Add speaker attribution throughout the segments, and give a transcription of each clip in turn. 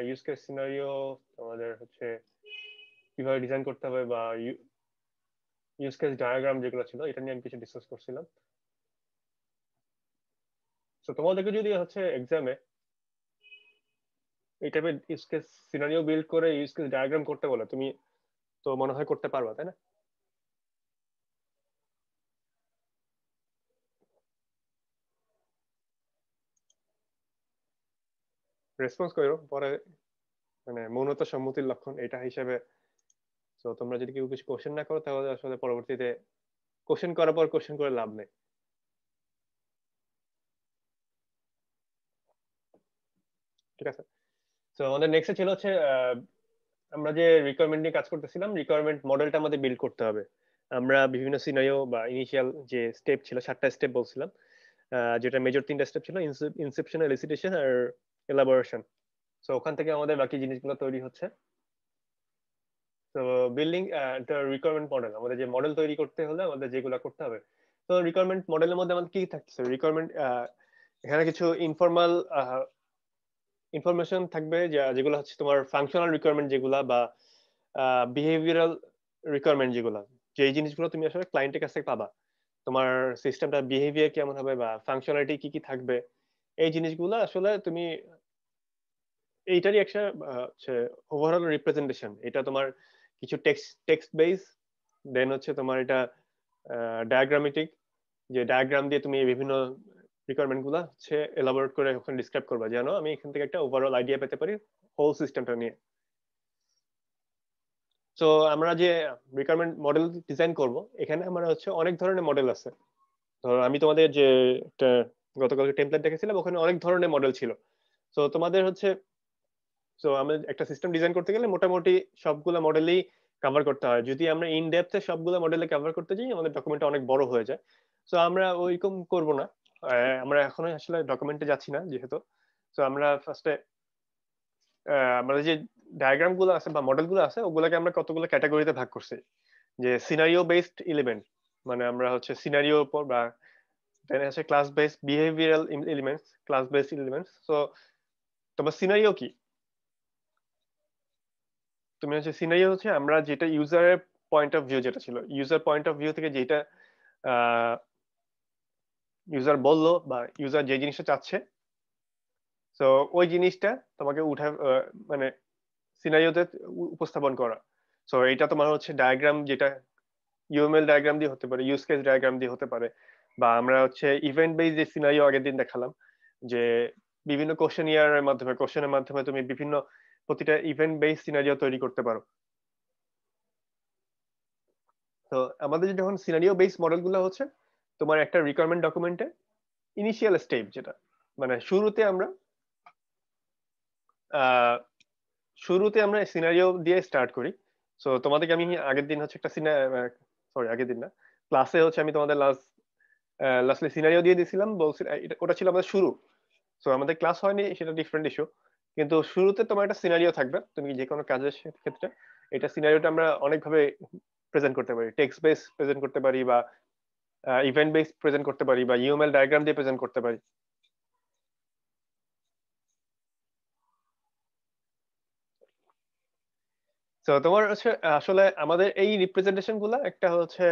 Speaker 1: Use case scenario আমাদের হচ্ছে কিভাবে ডিজাইন করতে হবে বা ইউজ কেস ডায়াগ্রাম যেগুলো ছিল এটা নিয়ে আমি কিছু ডিসকাস করছিলাম। তো তোমাদেরকে যদি হচ্ছে এক্সামে এই টাইপের ইউজ কেস সিনারিও বিল্ড করে ইউজ কেস ডায়াগ্রাম করতে বলে, তুমি তো মনে হয় করতে পারবা, তাই না? রেসপন্স করো পরে, মানে মৌনতা সম্মতির লক্ষণ এটা হিসেবে। তো তোমরা যদি কেউ কিছু কোশ্চেন না করো তাহলে আসলে পরবর্তীতে কোশ্চেন করার পর কোশ্চেন করে লাভ নেই। ঠিক আছে। তো আমাদের নেক্সট ছিল হচ্ছে আমরা যে রিকোয়ারমেন্ট নিয়ে কাজ করতেছিলাম, রিকোয়ারমেন্ট মডেলটা আমাদের বিল্ড করতে হবে। আমরা বিভিন্ন সিনারিও বা ইনিশিয়াল যে স্টেপ ছিল, 7টা স্টেপ বলছিলাম, যেটা মেজর 3টা স্টেপ ছিল, ইনসেপশন, এলিসিটেশন আর এলাবোরেশন। তো ওখান থেকে আমাদের বাকি জিনিসগুলো তৈরি হচ্ছে। তো বিল্ডিং একটা রিকোয়ারমেন্ট মডেল, আমাদের যে মডেল তৈরি করতে হলে আমাদের যেগুলো করতে হবে। তো রিকোয়ারমেন্ট মডেলের মধ্যে আমাদের কি থাকছে, রিকোয়ারমেন্ট এখানে কিছু ইনফর্মাল ইনফরমেশন থাকবে যেগুলো হচ্ছে তোমার ফাংশনাল রিকোয়ারমেন্ট যেগুলা, বা বিহেভিয়ারাল রিকোয়ারমেন্ট যেগুলা, যে এই জিনিসগুলো তুমি আসলে ক্লায়েন্টের কাছ থেকে পাবা। তোমার সিস্টেমটা বিহেভিয়ার কেমন হবে বা ফাংশনালিটি কি কি থাকবে, এই জিনিসগুলো আসলে তুমি এইটারই একটা হচ্ছে ওভারঅল রিপ্রেজেন্টেশন। এটা তোমার কিছু টেক্সট টেক্সট বেস, দেন হচ্ছে তোমার এটা ডায়াগ্রামেটিক, যে ডায়াগ্রাম দিয়ে তুমি বিভিন্ন রিকোয়ারমেন্ট গুলা হচ্ছে এলাবোরেট করে ওখানে ডিসক্রাইব করবা, যেন আমি এখান থেকে একটা ওভারঅল আইডিয়া পেতে পারি হোল সিস্টেমটা নিয়ে। তো আমরা যে রিকোয়ারমেন্ট মডেল ডিজাইন করব, এখানে আমরা হচ্ছে অনেক ধরনের মডেল আছে। ধরো আমি তোমাদের যে একটা গতকালকে টেমপ্লেট দেখেছিলাম, ওখানে অনেক ধরনের মডেল ছিল। তো তোমাদের হচ্ছে, তো আমরা একটা সিস্টেম ডিজাইন করতে গেলে মোটামুটি সবগুলো মডেলই কভার করতে হয়। যদি আমরা ইন ডেপথে সবগুলো মডেলে কভার করতে যাই, আমাদের ডকুমেন্টটা অনেক বড় হয়ে যায়। তো আমরা ওইরকম করব না। আমরা এখনো আসলে ডকুমেন্টে যাচ্ছি না যেহেতু। তো আমরা ফার্স্টে আমাদের যে ডায়াগ্রাম গুলো আছে বা মডেল গুলো আছে, ওগুলোকে আমরা কতগুলো ক্যাটাগরিতে ভাগ করছি। যে সিনারিও বেসড এলিমেন্ট, মানে আমরা হচ্ছে সিনারিওর উপর, বা দেন আছে class based behavioural elements, class based elements. তো তোমার সিনারিও কি, তুমি হচ্ছে সিনারিও হচ্ছে আমরা যেটা ইউজারের পয়েন্ট অফ ভিউ, যেটা ছিল ইউজার পয়েন্ট অফ ভিউ থেকে যেটা ইউজার বললো বা ইউজার যে জিনিসটা চাচ্ছে, তো ওই জিনিসটা তোমাকে উঠা মানে সিনারিওতে উপস্থাপন করা। সো এটা তোমার হচ্ছে ডায়াগ্রাম, যেটা ইউএমএল ডায়াগ্রাম দিয়ে হতে পারে, ইউজ কেস ডায়াগ্রাম দিয়ে হতে পারে, বা আমরা হচ্ছে ইভেন্ট বেস যে সিনারিও আগের দিন দেখালাম, যে বিভিন্ন কোশ্চেনিয়ারের মাধ্যমে, কোশ্চেনের মাধ্যমে তুমি বিভিন্ন প্রতিটা ইভেন্ট বেস সিনারিও তৈরি করতে পারো। তো আমাদের যখন সিনারিও বেস মডেল গুলো হচ্ছে তোমার একটা রিকোয়ারমেন্ট ডকুমেন্টে ইনিশিয়াল স্টেপ, যেটা মানে আহ শুরুতে আমরা সিনারিও দিয়ে স্টার্ট করি। সো তোমাদেরকে আমি আগের দিন হচ্ছে একটা সরি আগের দিন না, ক্লাসে হচ্ছে আমি তোমাদের লাস্টলি সিনারিও দিয়ে দিয়েছিলাম, বলছি ওটা ছিল আমাদের শুরু। সো আমাদের ক্লাস হয়নি, সেটা ডিফারেন্ট ইস্যু। কিন্তু শুরুতে তোমার একটা সিনারিও থাকবে, তুমি যে কোনো কাজের ক্ষেত্রে এটা সিনারিওটা আমরা অনেকভাবে প্রেজেন্ট করতে পারি, টেক্সট বেস প্রেজেন্ট করতে পারি, বা ইভেন্ট বেস প্রেজেন্ট করতে পারি, বা ইউএমএল ডায়াগ্রাম দিয়ে প্রেজেন্ট করতে পারি। তো তোমার হচ্ছে আসলে আমাদের এই রিপ্রেজেন্টেশন গুলা একটা হচ্ছে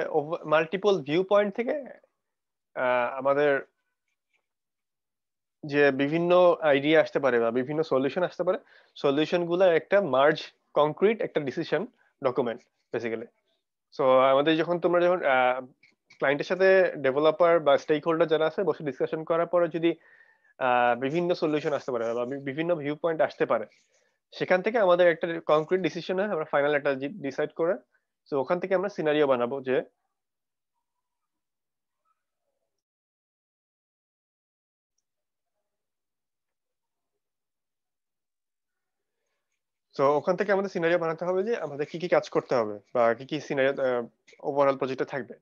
Speaker 1: মাল্টিপল ভিউ পয়েন্ট থেকে আমাদের যে বিভিন্ন আইডিয়া আসতে পারে বা বিভিন্ন সলিউশন আসতে পারে, সলিউশন গুলা একটা মার্জ কংক্রিট একটা ডিসিশন ডকুমেন্ট বেসিক্যালি। সো আমাদের যখন ক্লায়েন্টের সাথে ডেভেলপার বা স্টেক হোল্ডার যারা আছে বসে ডিসকাশন করার পরে যদি বিভিন্ন সলিউশন আসতে পারে বা বিভিন্ন ভিউ পয়েন্ট আসতে পারে, সেখান থেকে আমাদের একটা কংক্রিট ডিসিশন হয়, আমরা ফাইনাল একটা ডিসাইড করে, তো ওখান থেকে আমরা সিনারিও বানাবো। যে তো ওখান থেকে আমাদের সিনারিও বানাতে হবে যে আমাদের কি কি কাজ করতে হবে বা কি কি সিনারিও ওভারঅল প্রজেক্টে থাকবে।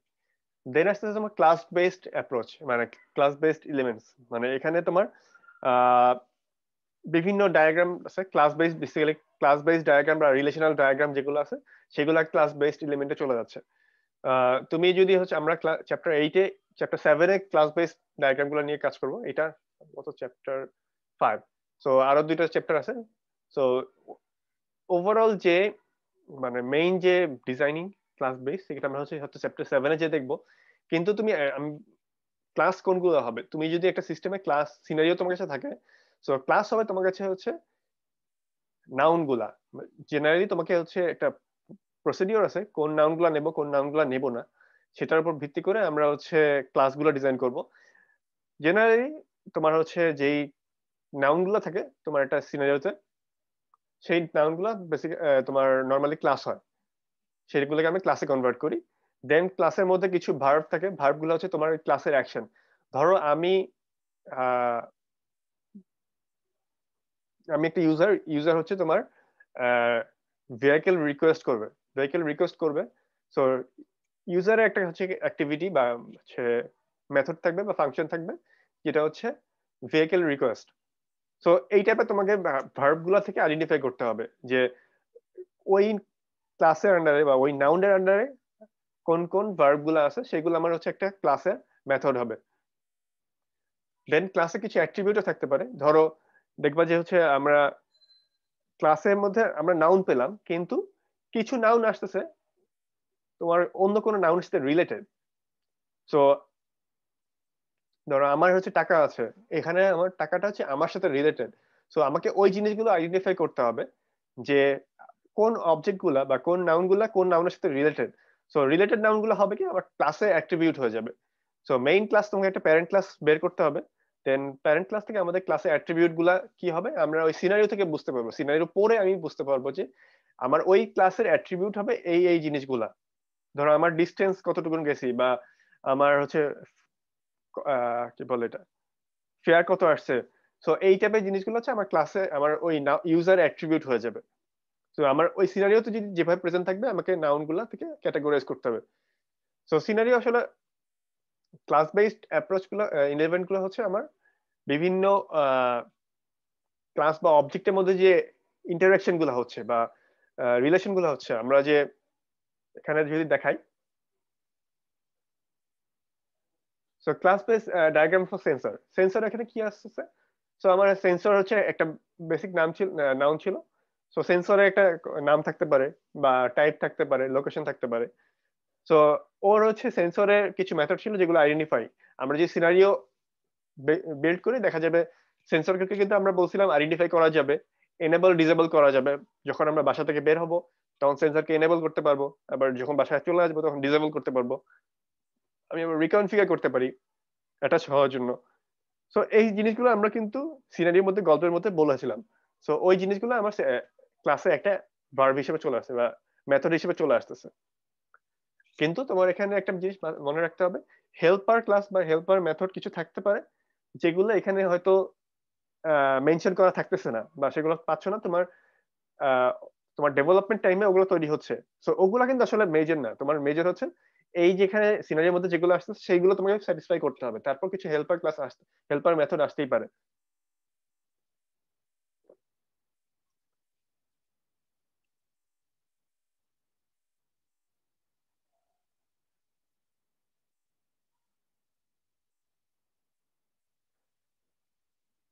Speaker 1: দেন আসতে তোমার ক্লাস বেসড অ্যাপ্রোচ, মানে ক্লাস বেসড এলিমেন্টস, মানে এখানে তোমার আহ বিভিন্ন ডায়াগ্রাম আছে class based, basically class based diagram বা রিলেশনাল ডায়াগ্রাম যেগুলো আছে সেগুলো ক্লাস বেসড এলিমেন্টে চলে যাচ্ছে। তুমি যদি হচ্ছে আমরা চ্যাপ্টার 8-এ, চ্যাপ্টার 7-এ ক্লাস বেসড ডায়াগ্রাম গুলো নিয়ে কাজ করবো, এটা কত চ্যাপ্টার 5। সো আরো দুইটা চ্যাপ্টার আছে, সো ওভারঅল যে মানে মেইন যে ডিজাইনিং ক্লাস বেস সেটা আমরা হচ্ছে চ্যাপ্টার 7 যে দেখবো। কিন্তু তুমি ক্লাস কোনগুলো হবে, তুমি যদি একটা সিস্টেমে ক্লাস সিনারিও তোমার কাছে থাকে, সো ক্লাস হবে তোমার কাছে হচ্ছে নাউন গুলা। জেনারেলি তোমাকে হচ্ছে একটা প্রসিডিওর আছে কোন নাউন গুলা নেবো কোন নাউন গুলা নেবো না, সেটার উপর ভিত্তি করে আমরা হচ্ছে ক্লাসগুলো ডিজাইন করব। জেনারেলি তোমার হচ্ছে যেই নাউন গুলা থাকে তোমার একটা সিনারিওতে, সেই নাউন গুলা বেসিক তোমার নর্মালি ক্লাস হয়, সেগুলোকে আমি ক্লাসে কনভার্ট করি। দেন ক্লাসের মধ্যে কিছু ভার্ব থাকে, ভার্ব গুলো হচ্ছে তোমার ক্লাসের অ্যাকশন। ধরো আমি আহ, আমি একটা ইউজার, ইউজার হচ্ছে তোমার ভেহিকেল রিকোয়েস্ট করবে, ভেহিকেল রিকোয়েস্ট করবে। সো ইউজারের একটা হচ্ছে অ্যাক্টিভিটি বা হচ্ছে মেথড থাকবে বা ফাংশন থাকবে যেটা হচ্ছে ভেহিকেল রিকোয়েস্ট। সো এই টাইপের তোমাকে ভার্ব গুলা থেকে আইডেন্টিফাই করতে হবে যে ওই ক্লাসের আন্ডারে বা ওই নাউনের আন্ডারে কোন কোন ভার্ব গুলা আছে, সেগুলো আমার হচ্ছে একটা ক্লাসের মেথড হবে। দেন ক্লাসে কিছু অ্যাট্রিবিউটও থাকতে পারে। ধরো দেখবা যে হচ্ছে আমরা ক্লাসের মধ্যে আমরা নাউন পেলাম, কিন্তু কিছু নাউন আসতেছে তোমার অন্য কোনো নাউনের সাথে রিলেটেড। সো ধরো আমার হচ্ছে টাকা আছে, এখানে আমার টাকাটা হচ্ছে আমার সাথে রিলেটেড। সো আমাকে ওই জিনিসগুলো আইডেন্টিফাই করতে হবে যে কোন অবজেক্ট গুলা বা কোন নাউন গুলা কোন নাউনের সাথে রিলেটেড। সো রিলেটেড নাউন গুলো হবে কি আমার ক্লাসে অ্যাট্রিবিউট হয়ে যাবে। সো মেইন ক্লাস তোমাকে একটা প্যারেন্ট ক্লাস বের করতে হবে। দেন প্যারেন্ট ক্লাস থেকে আমাদের ক্লাসে অ্যাট্রিবিউট গুলা কি হবে আমরা ওই সিনারিও থেকে বুঝতে পারবো, সিনারিও পরে আমি বুঝতে পারবো যে আমার ওই ক্লাসের অ্যাট্রিবিউট হবে এই এই জিনিসগুলা। ধরো আমার ডিস্টেন্স কতটুকু গেছি, বা আমার হচ্ছে কি বলে এটা ফেয়ার কত আসছে। সো এই টাইপের জিনিসগুলো হচ্ছে আমার ক্লাসে আমার ওই ইউজার অ্যাট্রিবিউট হয়ে যাবে। তো আমার ওই সিনারিওতে যদি যেভাবে প্রেজেন্ট থাকবে আমাকে নাউন গুলা থেকে ক্যাটাগরাইজ করতে হবে। সো সিনারিও আসলে ক্লাস বেসড অ্যাপ্রোচ গুলো ইলেভেন্ট গুলো হচ্ছে আমার বিভিন্ন ক্লাস বা অবজেক্টের মধ্যে যে ইন্টারাকশন গুলো হচ্ছে বা রিলেশন গুলো হচ্ছে, আমরা যে এখানে যদি দেখাই। So class base diagram for sensor, sensor এখানে কি আসছে। সো আমার সেন্সর হচ্ছে একটা বেসিক নাম ছিল, নাউন ছিল। সো সেন্সরে একটা নাম থাকতে পারে বা টাইপ থাকতে পারে, লোকেশন থাকতে পারে। সো ওর হচ্ছে সেন্সরের কিছু মেথড ছিল যেগুলো আইডেন্টিফাই, আমরা যে সিনারিও বিল্ড করি দেখা যাবে সেন্সরকে কিন্তু আমরা বলছিলাম আইডেন্টিফাই করা যাবে, এনেবল ডিসেবল করা যাবে। যখন আমরা বাসা থেকে বের হব তখন সেন্সরকে এনেবল করতে পারবো, আবার যখন বাসায় চলে আসবো তখন ডিসেবল করতে পারবো। আমি আবার রিকনফিগার করতে পারি অ্যাটাচ হওয়ার জন্য। সো এই জিনিসগুলো আমরা কিন্তু সিনারির মধ্যে গল্পের মধ্যে বলেছিলাম। সো ওই জিনিসগুলো আমার ক্লাসে একটা ভার্ব হিসেবে চলে আসছে বা মেথড হিসেবে চলে আসতেছে। কিন্তু তোমার এখানে একটা জিনিস মনে রাখতে হবে, হেল্পার ক্লাস বা হেল্পার মেথড কিছু থাকতে পারে যেগুলো এখানে হয়তো মেনশন করা থাকতেছে না বা সেগুলো পাচ্ছ না তোমার আহ, তোমার ডেভেলপমেন্ট টাইমে ওগুলো তৈরি হচ্ছে। সো ওগুলো কিন্তু আসলে মেজর না, তোমার মেজর হচ্ছে এই যেখানে সিনারির মধ্যে যেগুলো আসছে সেইগুলো তোমাকে স্যাটিসফাই করতে হবে, তারপর কিছু হেল্পার ক্লাস আসতে, হেল্পার মেথড আসতেই পারে।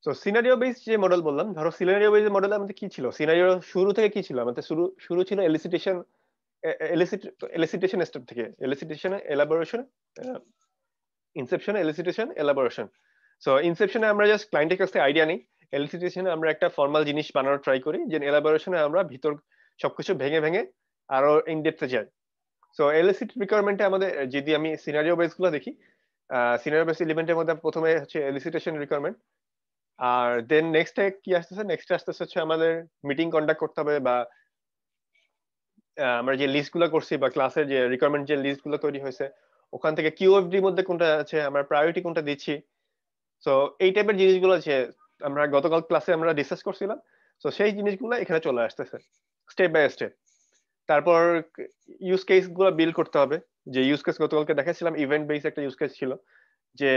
Speaker 1: তো সিনারিও বেস যে মডেল বললাম, ধরো সিনারিও বেস মডেলে আমাদের কি ছিল, সিনারিও শুরু থেকে কি ছিল আমাদের, শুরু শুরু ছিল এলিসিটেশন, এলিসিটেশন স্টেপ থেকে, এলিসিটেশন এলাবোরেশন, ইনসেপশন এলিসিটেশন এলাবোরেশন। সো ইনসেপশনে আমরা জাস্ট ক্লায়েন্টের কাছ থেকে আইডিয়া নিই, এলিসিটেশনে আমরা একটা ফর্মাল জিনিস বানানোর ট্রাই করি, যে এলাবোরেশনে আমরা ভিতর সবকিছু ভেঙে ভেঙে আরো ইন ডেপথে যাই। সো এলিসিট রিকোয়ারমেন্টে আমাদের যদি আমি সিনারিও বেস গুলো দেখি, সিনারিও বেস এলিমেন্টের মধ্যে প্রথমে হচ্ছে এলিসিটেশন রিকোয়ারমেন্ট। আর দেন নেক্সট কি আসতেছে, নেক্সট আসতেছে হচ্ছে আমাদের মিটিং কন্ডাক্ট করতে হবে, বা আমরা যে লিস্ট গুলো করছি বা ক্লাসের যে রিকোয়ারমেন্ট যে লিস্ট গুলো তৈরি হয়েছে ওখান থেকে কিউএফডি মধ্যে কোনটা আছে, আমরা প্রায়োরিটি কোনটা দিচ্ছি। সো এই টাইপের জিনিসগুলো আছে আমরা গতকাল ক্লাসে আমরা ডিসকাস করছিলাম। সো সেই জিনিসগুলো এখানে চলে আসতেছে স্টেপ বাই স্টেপ। তারপর ইউজ কেস গুলো বিল্ড করতে হবে, যে ইউজ কেস গতকালকে দেখাচ্ছিলাম ইভেন্ট বেস একটা ইউজ কেস ছিল, যে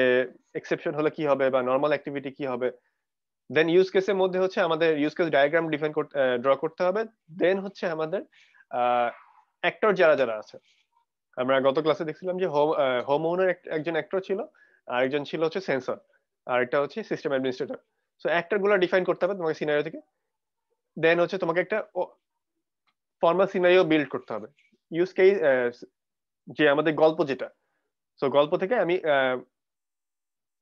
Speaker 1: এক্সেপশন হলে কি হবে বা নর্মাল অ্যাক্টিভিটি কি হবে। দেন ইউজ কেসের মধ্যে হচ্ছে আমাদের ইউজ কেস ডায়াগ্রাম ডিফাইন করতে, ড্র করতে হবে। দেন হচ্ছে আমাদের অ্যাক্টর যারা যারা আছে, আমরা গত ক্লাসে দেখছিলাম যে হোম ওনার একজন অ্যাক্টর ছিল, আর একজন ছিল হচ্ছে সেন্সর, আর একটা হচ্ছে সিস্টেম অ্যাডমিনিস্ট্রেটর। সো অ্যাক্টর গুলো ডিফাইন করতে হবে তোমাকে সিনারিও থেকে। দেন হচ্ছে তোমাকে একটা ফর্মাল সিনারিও বিল্ড করতে হবে। ইউজ কেস যে আমাদের গল্প যেটা, সো গল্প থেকে আমি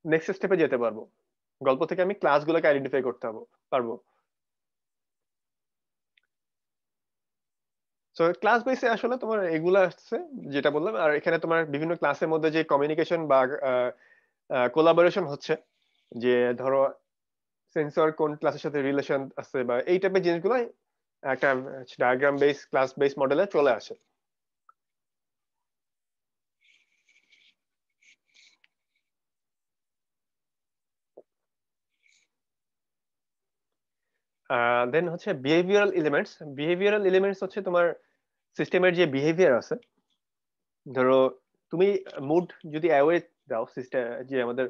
Speaker 1: নেক্সট স্টেপে যেতে পারবো, গল্প থেকে আমি ক্লাসগুলোকে আইডেন্টিফাই করতে পারবো। সো ক্লাস বেসে আসলে তোমার এগুলো আসছে যেটা বললাম, আর এখানে তোমার বিভিন্ন ক্লাসের মধ্যে যে কমিউনিকেশন বা কোলাবোরেশন হচ্ছে, যে ধরো সেন্সর কোন ক্লাসের সাথে রিলেশন আছে বা এই টাইপের জিনিসগুলো একটা ডায়াগ্রাম বেস ক্লাস বেস মডেলে চলে আসে। দেন হচ্ছে বিহেভিয়ারাল এলিমেন্টস হচ্ছে তোমার সিস্টেমের যে বিহেভিয়ার আছে। ধরো তুমি মুড যদি অ্যাওয়ে দাও সিস্টেম, যে আমাদের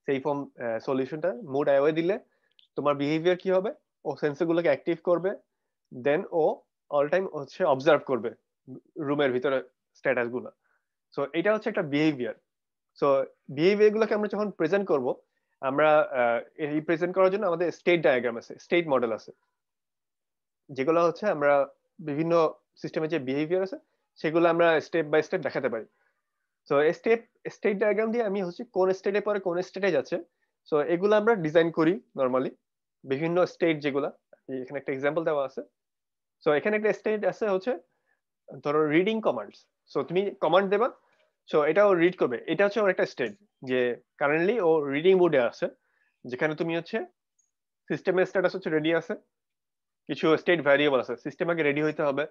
Speaker 1: সেই ফর্ম সলিউশনটা মুড অ্যাওয়ে দিলে তোমার বিহেভিয়ার কি হবে, ও সেন্সর গুলোকে অ্যাক্টিভ করবে, দেন ও অল টাইম হচ্ছে অবজার্ভ করবে রুমের ভিতরে স্ট্যাটাস গুলো। সো এটা হচ্ছে একটা বিহেভিয়ার। সো বিহেভিয়ার গুলোকে আমরা যখন প্রেজেন্ট করব, আমরা এই প্রেজেন্ট করার জন্য আমাদের স্টেট ডায়াগ্রাম আছে, স্টেট মডেল আছে, যেগুলো হচ্ছে আমরা বিভিন্ন সিস্টেমের যে বিহেভিয়ার আছে সেগুলো আমরা স্টেপ বাই স্টেপ দেখাতে পারি। সো স্টেট ডায়াগ্রাম দিয়ে আমি হচ্ছে কোন স্টেটে পরে কোন স্টেটে যাচ্ছে, সো এগুলো আমরা ডিজাইন করি নরমালি বিভিন্ন স্টেট যেগুলা। এখানে একটা এক্সাম্পল দেওয়া আছে। সো এখানে একটা স্টেট আছে হচ্ছে ধরো রিডিং কমান্ডস। সো তুমি কমান্ড দেবা, সো এটাও রিড করবে, এটা হচ্ছে ওর একটা স্টেট, যে কারেন্টলি ও রিডিং মোডে আছে, যেখানে তুমি হচ্ছে সিস্টেমের স্ট্যাটাস হচ্ছে রেডি আছে, কিছু স্টেট ভ্যারিয়েবল আছে, সিস্টেম আগে রেডি হইতে হবে,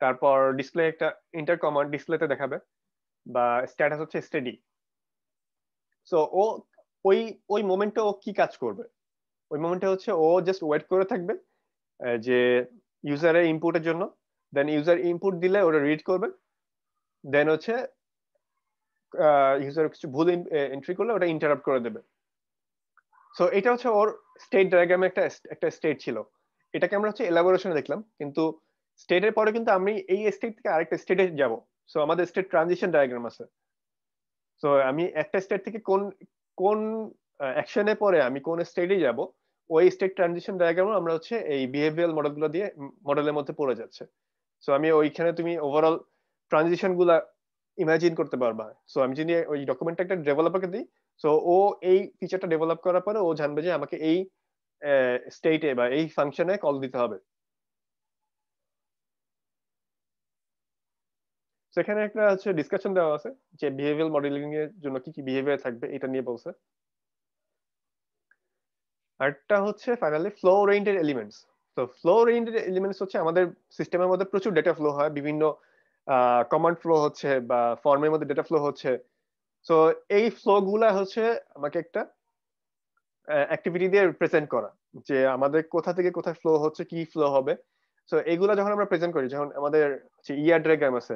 Speaker 1: তারপর ডিসপ্লে একটা ইন্টার কমান্ড ডিসপ্লেতে দেখাবে, বা স্ট্যাটাস হচ্ছে স্টেডি। সো ও ওই ওই মোমেন্টে ও কি কাজ করবে, ওই মোমেন্টে হচ্ছে ও জাস্ট ওয়েট করে থাকবে যে ইউজারের ইনপুটের জন্য, দেন ইউজার ইনপুট দিলে ওটা রিড করবে, দেন হচ্ছে ইউজার কিছু ভুল এন্ট্রি করলে ওটা ইন্টারাপ্ট করে দেবে। সো এটা হচ্ছে ওর স্টেট ডায়াগ্রামে একটা একটা স্টেট ছিল, এটাকে আমরা হচ্ছে এলাবোরেশনে দেখলাম, কিন্তু স্টেটের পরে কিন্তু আমি এই স্টেট থেকে আরেকটা স্টেটে যাব। সো আমাদের স্টেট ট্রানজিশন ডায়াগ্রাম আছে। সো আমি একটা স্টেট থেকে কোন কোন অ্যাকশনে পরে আমি কোন স্টেটে যাব, ওই স্টেট ট্রানজিশন ডায়াগ্রাম আমরা হচ্ছে এই বিহেভিয়ারাল মডেলগুলো দিয়ে মডেলের মধ্যে পড়ে যাচ্ছে। সো আমি ওইখানে তুমি ওভারঅল ট্রানজিশন গুলা ইমাজিন করতে পারবা। সো আমি যদি ওই ডকুমেন্টটা একটা ডেভেলপারকে দিই, সো ও এই ফিচারটা ডেভেলপ করার পরে ও জানবে যে আমাকে এই স্টেটে বা এই ফাংশনে কল দিতে হবে। সেখানে একটা হচ্ছে ডিসকাশন দেওয়া আছে যে বিহেভিয়ারাল মডেলিং এর জন্য কি কি বিহেভিয়ার থাকবে এটা নিয়ে বলছে। আরেকটা হচ্ছে ফাইনালি ফ্লো ওরিয়েন্টেড এলিমেন্টস। তো ফ্লো ওরিয়েন্টেড এলিমেন্টস হচ্ছে আমাদের সিস্টেমের মধ্যে প্রচুর ডেটা ফ্লো হয়, বিভিন্ন কমান্ড ফ্লো হচ্ছে বা ফর্মের মধ্যে ডেটা ফ্লো হচ্ছে। সো এই ফ্লো গুলা হচ্ছে আমাকে একটা অ্যাক্টিভিটি দিয়ে প্রেজেন্ট করা, যে আমাদের কোথা থেকে কোথায় ফ্লো হচ্ছে, কি ফ্লো হবে। সো এইগুলা যখন আমরা প্রেজেন্ট করি, যখন আমাদের ইয়ার ডায়াগ্রাম আছে,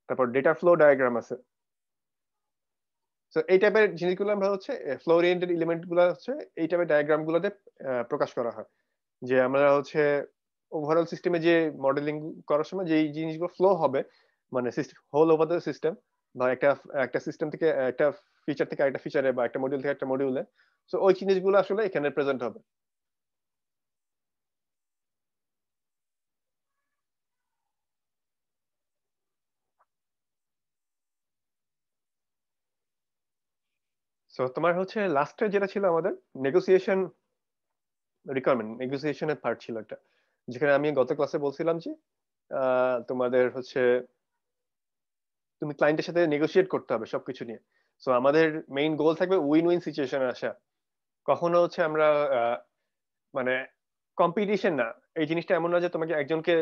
Speaker 1: তারপর ডেটা ফ্লো ডায়াগ্রাম আছে, তো এই টাইপের জিনিসগুলো আমরা হচ্ছে ফ্লো ওরিয়েন্টেড এলিমেন্ট গুলো হচ্ছে এই টাইপের ডায়াগ্রাম গুলোতে প্রকাশ করা হয়, যে আমরা হচ্ছে ওভারঅল সিস্টেমে যে মডেলিং করার সময় যে জিনিসগুলো ফ্লো হবে, মানে হোল ওভার দ্য সিস্টেম, বা একটা একটা সিস্টেম থেকে একটা ফিচার থেকে একটা ফিচারে বা একটা মডিউল থেকে একটা মডিউলে, সো ওই জিনিসগুলো আসলে এখানে প্রেজেন্ট হবে। সো তোমার হচ্ছে লাস্টে যেটা ছিল আমাদের নেগোসিয়েশন রিকোয়ারমেন্ট, নেগোসিয়েশনের পার্ট ছিল একটা, যেখানে আমি গত ক্লাসে বলছিলাম যে তোমাদের হচ্ছে তুমি ক্লায়েন্টের সাথে নেগোশিয়েট করতে হবে সবকিছু নিয়ে। সো আমাদের মেইন গোল থাকবে উইন উইন সিচুয়েশনে আসা। কখনো হচ্ছে আমরা মানে কম্পিটিশন না, এই জিনিসটা এমন না যে তোমাকে একজনকে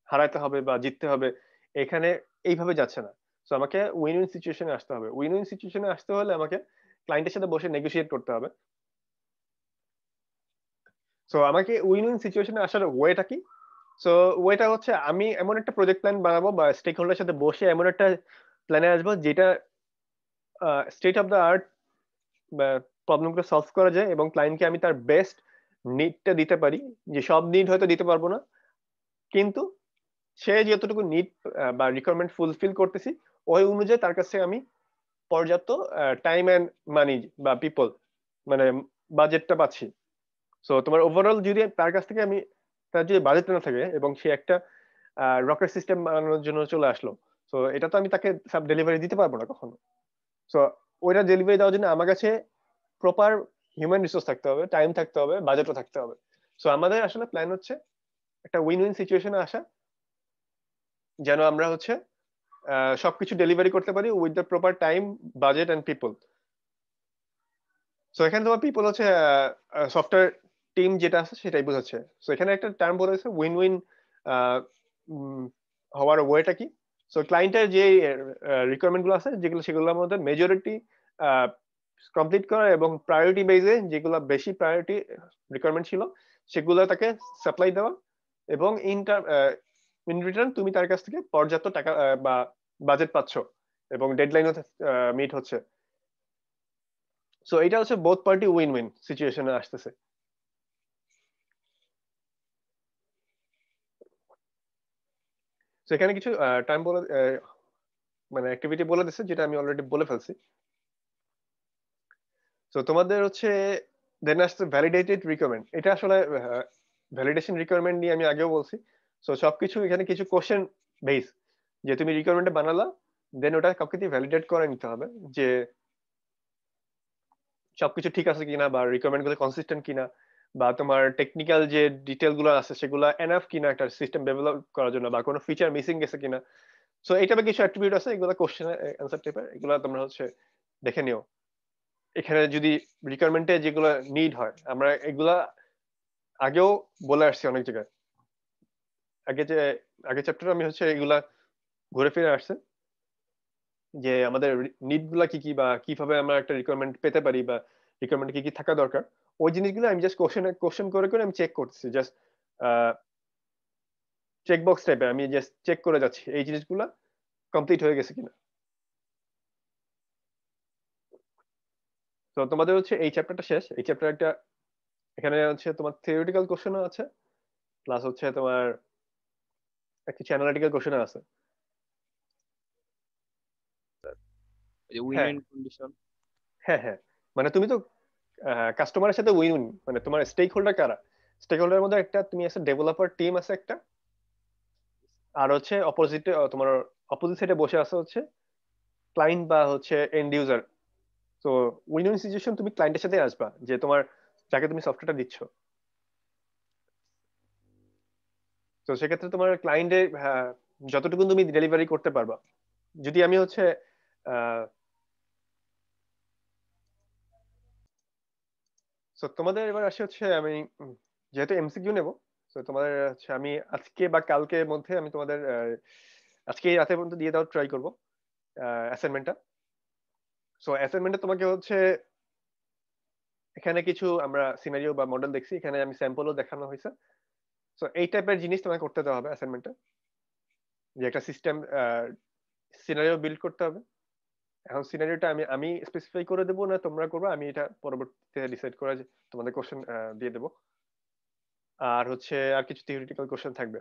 Speaker 1: হারাতে হবে বা জিততে হবে, এখানে এইভাবে যাচ্ছে না। সো আমাকে উইন উইন সিচুয়েশনে আসতে হবে, উইন উইন সিচুয়েশনে আসতে হলে আমাকে ক্লায়েন্টের সাথে বসে নেগোশিয়েট করতে হবে। সো আমাকে উইন উইন সিচুয়েশনে আসার ওয়েটা কি? সো ওয়েটা হচ্ছে আমি এমন একটা প্রজেক্ট প্ল্যান বানাবো বা স্টেক হোল্ডারের সাথে বসে এমন একটা প্ল্যানে আসবো যেটা স্টেট অফ দ্য আর্ট প্রবলেমগুলো সলভ করা যায়, এবং ক্লায়েন্টকে আমি তার বেস্ট নিডটা দিতে পারি, যে সব নিড হয়তো দিতে পারবো না, কিন্তু সে যতটুকু নিড বা রিকোয়ারমেন্ট ফুলফিল করতেছি, ওই অনুযায়ী তার কাছে আমি পর্যাপ্ত টাইম এন্ড মানি বা পিপল মানে বাজেটটা পাচ্ছি। সো তোমার ওভারঅল যদি তার কাছ থেকে আমি তার যদি বাজেট না থাকে এবং সে একটা রকেট সিস্টেম বানানোর জন্য চলে আসলো, তো এটা তো আমি তাকে সাব ডেলিভারি দিতে পারবো না কখনো। সো ওইটা ডেলিভারি দেওয়ার জন্য আমার কাছে প্রপার হিউম্যান রিসোর্স থাকতে হবে, টাইম থাকতে হবে, বাজেটও থাকতে হবে। সো আমাদের আসলে প্ল্যান হচ্ছে একটা উইন উইন সিচুয়েশনে আসা, যেন আমরা হচ্ছে সবকিছু ডেলিভারি করতে পারি with the proper time, budget and people. So এখানে তোমার পিপল হচ্ছে সফটওয়্যার টিম যেটা আছে সেটাই বোঝাচ্ছে। সো এখানে একটা টার্ম বলেছে উইন উইন হওয়ার ওয়েটা কি। সো ক্লায়েন্টের যে রিকোয়ারমেন্ট গুলো আছে যেগুলো, সেগুলোর মধ্যে মেজরিটি কমপ্লিট করা এবং প্রায়োরিটি বেসে যেগুলো বেশি প্রায়োরিটি রিকোয়ারমেন্ট ছিল সেগুলো তাকে সাপ্লাই দেওয়া, এবং ইন রিটার্ন তুমি তার কাছ থেকে পর্যাপ্ত টাকা বা বাজেট পাচ্ছ এবং ডেডলাইনও মিট হচ্ছে। সো এটা হচ্ছে বোথ পার্টি উইন উইন সিচুয়েশনে আসতেছে। তো এখানে কিছু টাইম বলে মানে অ্যাক্টিভিটি বলে দিচ্ছে যেটা আমি অলরেডি বলে ফেলছি। তো তোমাদের হচ্ছে দেন আসছে ভ্যালিডেটেড রিকোয়ারমেন্ট। এটা আসলে ভ্যালিডেশন রিকোয়ারমেন্ট নিয়ে আমি আগেও বলছি। সো সবকিছু এখানে কিছু কোশ্চেন বেস, যে তুমি রিকোয়ারমেন্টটা বানালা, দেন ওটা কাউকে দিয়ে ভ্যালিডেট করে নিতে হবে যে সবকিছু ঠিক আছে কিনা, বা রিকোয়ারমেন্ট গুলো কনসিস্টেন্ট কিনা, বা তোমার টেকনিক্যাল যে ডিটেল গুলো আছে সেগুলো এনাফ কিনা একটা সিস্টেম ডেভেলপ করার জন্য, বা কোনো ফিচার মিসিং গেছে কিনা। সো এই টাইপের কিছু অ্যাট্রিবিউট আছে, এগুলো কোশ্চেন অ্যান্সার টাইপের, এগুলো তোমরা হচ্ছে দেখে নিও। এখানে যদি রিকোয়ারমেন্টে যেগুলো নিড হয়, আমরা এগুলা আগেও বলে আসছি অনেক জায়গায়। আগে যে আগে চ্যাপ্টারে আমি হচ্ছে এগুলা ঘুরে ফিরে আসছে যে আমাদের নিড গুলা কি কি, বা কিভাবে আমরা একটা রিকোয়ারমেন্ট পেতে পারি, বা রিকোয়ারমেন্ট কি কি থাকা দরকার। ওই জিনিসগুলো আমি জাস্ট কোশ্চেন করে করে আমি চেক করতেছি, জাস্ট চেক বক্স টাইপের আমি জাস্ট চেক করে যাচ্ছি এই জিনিসগুলা কমপ্লিট হয়ে গেছে কিনা। তো তোমাদের হচ্ছে এই চ্যাপ্টারটা শেষ, এই চ্যাপ্টার একটা এখানে হচ্ছে তোমার থিওরিটিক্যাল কোশ্চেনও আছে, প্লাস হচ্ছে তোমার কিছু অ্যানালিটিক্যাল কোশ্চেনও আছে।
Speaker 2: ওই যে উইন
Speaker 1: হ্যাঁ,
Speaker 2: উইন কন্ডিশন।
Speaker 1: হ্যাঁ, হ্যাঁ, মানে তুমি তো কাস্টমারের সাথে উইন উইন, মানে তোমার স্টেক হোল্ডার কারা, স্টেক হোল্ডারের মধ্যে একটা তুমি আছে ডেভেলপার টিম আছে একটা, আর হচ্ছে অপোজিটে তোমার অপোজিট সাইডে বসে আছে হচ্ছে ক্লায়েন্ট বা হচ্ছে এন্ড ইউজার। তো উইন উইন সিচুয়েশন তুমি ক্লায়েন্টের সাথে আসবা, যে তোমার যাকে তুমি সফটওয়্যারটা দিচ্ছ। তো সেক্ষেত্রে তোমার ক্লায়েন্টে যতটুকু তুমি ডেলিভারি করতে পারবা। যদি আমি হচ্ছে তো তোমাদের এবার আসে হচ্ছে আমি যেহেতু এমসিকিউ নেব, তো তোমাদের হচ্ছে আমি আজকে বা কালকের মধ্যে আমি তোমাদের আজকে এই রাতের মধ্যে দিয়ে দেওয়ার ট্রাই করবো অ্যাসাইনমেন্টটা। সো অ্যাসাইনমেন্টে তোমাকে হচ্ছে এখানে কিছু আমরা সিনারিও বা মডেল দেখছি, এখানে আমি স্যাম্পলও দেখানো হয়েছে। সো এই টাইপের জিনিস তোমাকে করতে দেওয়া হবে অ্যাসাইনমেন্টে, যে একটা সিস্টেম সিনারিও বিল্ড করতে হবে। এখন সিনারিওটা আমি আমি স্পেসিফাই করে দেবো না তোমরা করবে, আমি এটা পরবর্তীতে ডিসাইড করে তোমাদের কোশ্চেন দিয়ে দেবো। আর হচ্ছে আর কিছু থিওরিটিক্যাল কোশ্চেন থাকবে।